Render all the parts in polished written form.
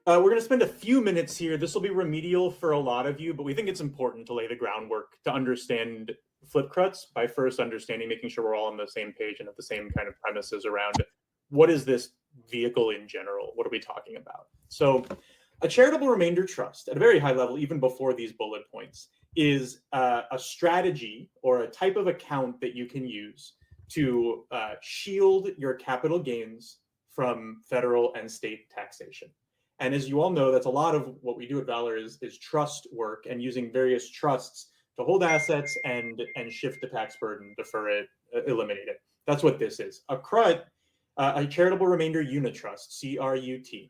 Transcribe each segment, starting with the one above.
We're going to spend a few minutes here. This will be remedial for a lot of you, but we think it's important to lay the groundwork to understand flip CRUTs by first understanding, making sure we're all on the same page and at the same kind of premises around what is this vehicle in general? What are we talking about? So a charitable remainder trust at a very high level, even before these bullet points, is a strategy or a type of account that you can use to shield your capital gains from federal and state taxation. And as you all know, that's a lot of what we do at Valor is trust work and using various trusts to hold assets and shift the tax burden, defer it, eliminate it. That's what this is. A CRUT, a charitable remainder unit trust, CRUT,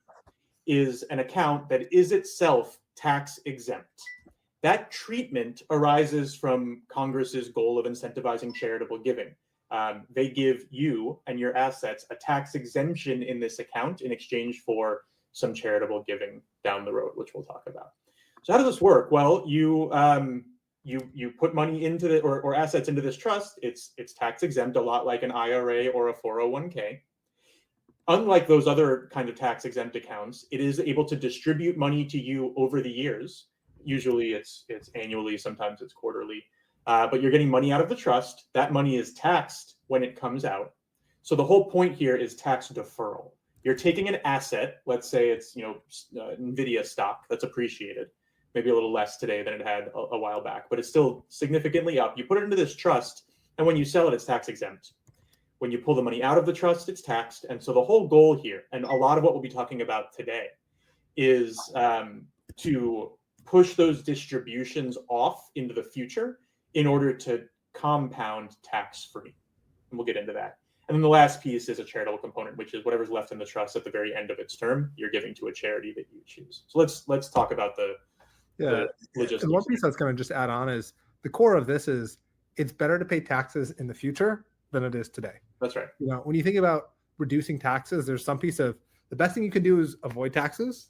is an account that is itself tax exempt. That treatment arises from Congress's goal of incentivizing charitable giving. They give you and your assets a tax exemption in this account in exchange for some charitable giving down the road, which we'll talk about. So how does this work? Well, you put money into the or assets into this trust. It's tax exempt, a lot like an IRA or a 401k. Unlike those other kind of tax exempt accounts, it is able to distribute money to you over the years. Usually it's annually, sometimes it's quarterly, but you're getting money out of the trust. That money is taxed when it comes out. So the whole point here is tax deferral. You're taking an asset, let's say it's NVIDIA stock that's appreciated, maybe a little less today than it had a while back, but it's still significantly up. You put it into this trust, and when you sell it, it's tax exempt. When you pull the money out of the trust, it's taxed. And so the whole goal here, and a lot of what we'll be talking about today, is to push those distributions off into the future in order to compound tax-free. And we'll get into that. And then the last piece is a charitable component, which is whatever's left in the trust at the very end of its term, you're giving to a charity that you choose. So let's talk about the logistics. And one piece that's going to just add on is the core of this is it's better to pay taxes in the future than it is today. That's right. When you think about reducing taxes, there's some piece of the best thing you can do is avoid taxes.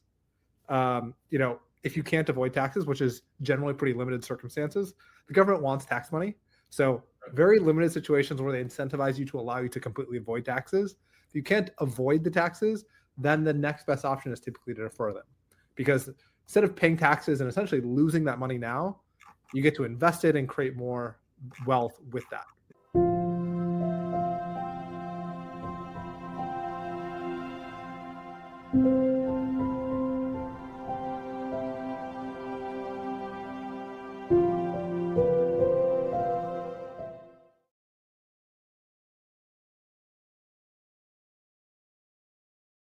If you can't avoid taxes, which is generally pretty limited circumstances, the government wants tax money. So very limited situations where they incentivize you to allow you to completely avoid taxes. If you can't avoid the taxes, then the next best option is typically to defer them. Because instead of paying taxes and essentially losing that money now, you get to invest it and create more wealth with that.